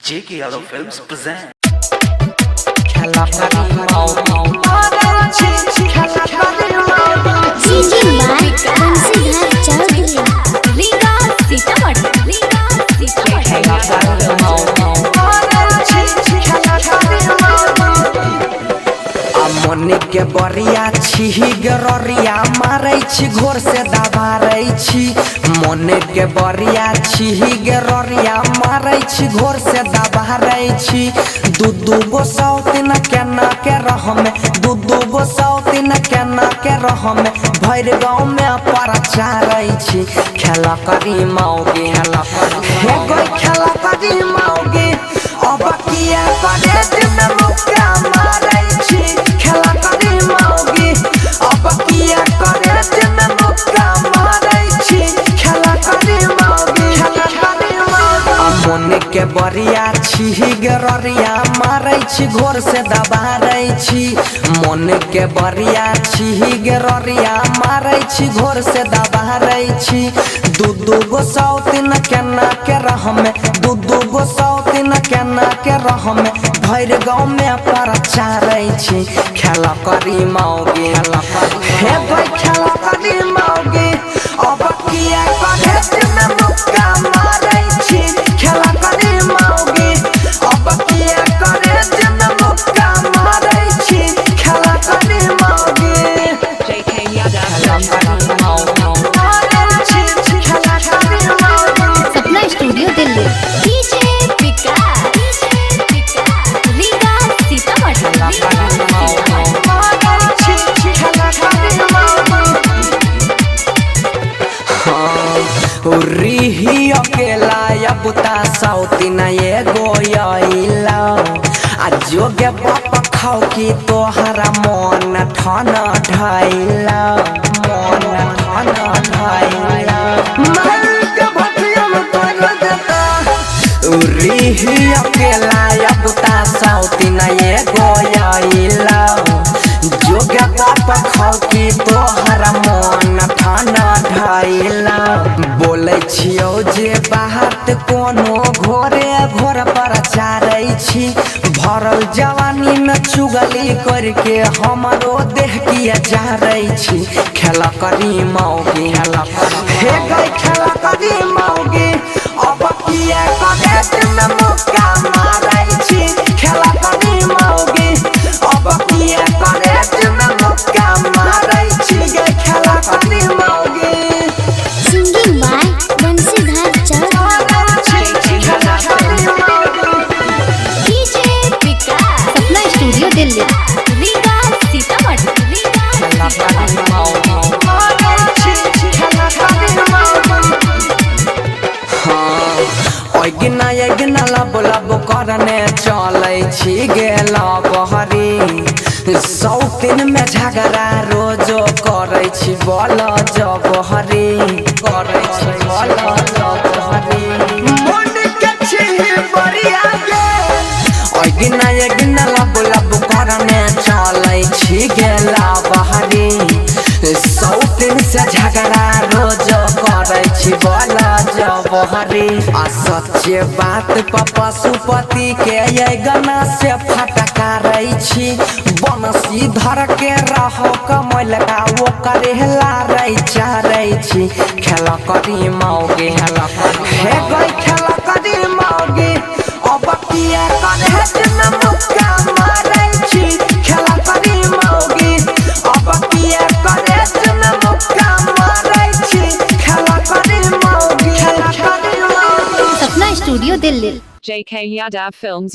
J.K. Yadav Films present. मोने के बरिया छी गरिया मारै छी घोर से दबारै छी मोने के बरिया छी गरिया मारै छी घोर से दबारै छी दू गो सौतीन केना के रहमे दू गो सौतीन केना के रहमे भैर गांव में परचारै छी खेला करी मौगी हे कोई खेला करी मौगी अब किया करे दिन मुक्का मारै छी खेला करी मौगी अब किया करे दिन मुक्का मारै छी खेला करी मौगी मोने के बरिया छी गरिया मारै छी घोर से दबारै छी मोने के बरिया छी गरिया मारै छी घोर से दबारै छी दू गो सौतीन केना के रहमे दू गो सौतीन केना के रहमे भैर गांव में परचारै छी खेला करी मौगी हे भाई खेला करी मौगी अब किया करे दिन मुक्का मारै छी खेला करी मौगी अब किया करे दिन मुक्का मारै छी खेला करी मौगी J.K. Yadav सपना स्टूडियो दिल्ली डीजे विकास रीगा रिही अकेला या बुता सौतीन ये गोयला आ जोगे बाप खाओ की तोहरा मन ठन ढाइला रिही अकेला या बुता सौतीन ये गोयला जोगे बाप खाओ की तोहरा मन ठन ढाइला बोले छियो जे बात कोनो घोरे घोर पर चारै छी भरल जवानी में चुगली करके हमरो देह किया जारै छी खेला करी मौगी हे गई खेला करी मौगी अब किया करे दिन मुक्का मारै छी खेला करी मौगी अब किया करे दिन मुक्का मारै छी गई खेला करी मौगी singing by Bansidhar DJ Vikas Sapna studio Delhi रीगा गिना लब करने चलै छी गेला बहरी सौतीन में झगड़ा रोजो करै छी बल जबहरी करै छी बल जबहरी मन के छी बरिया गे गिना लब करने चलै छी गेला बहरी सौतीन से झगड़ा रोजो करै छी बल जबहरी आ सच्चे बात पशुपति के ये गना से फटकारै छी बनसी धर के रहो कमल का वो करे लारै चारै छी खेला करी मौगी हे गई खेला करी मौगी अब किया करे दिन मुक्का मारै छी खेला करी मौगी अब किया करे दिन मुक्का मारै छी खेला करी मौगी Sapna studio Delhi J.K. Yadav Films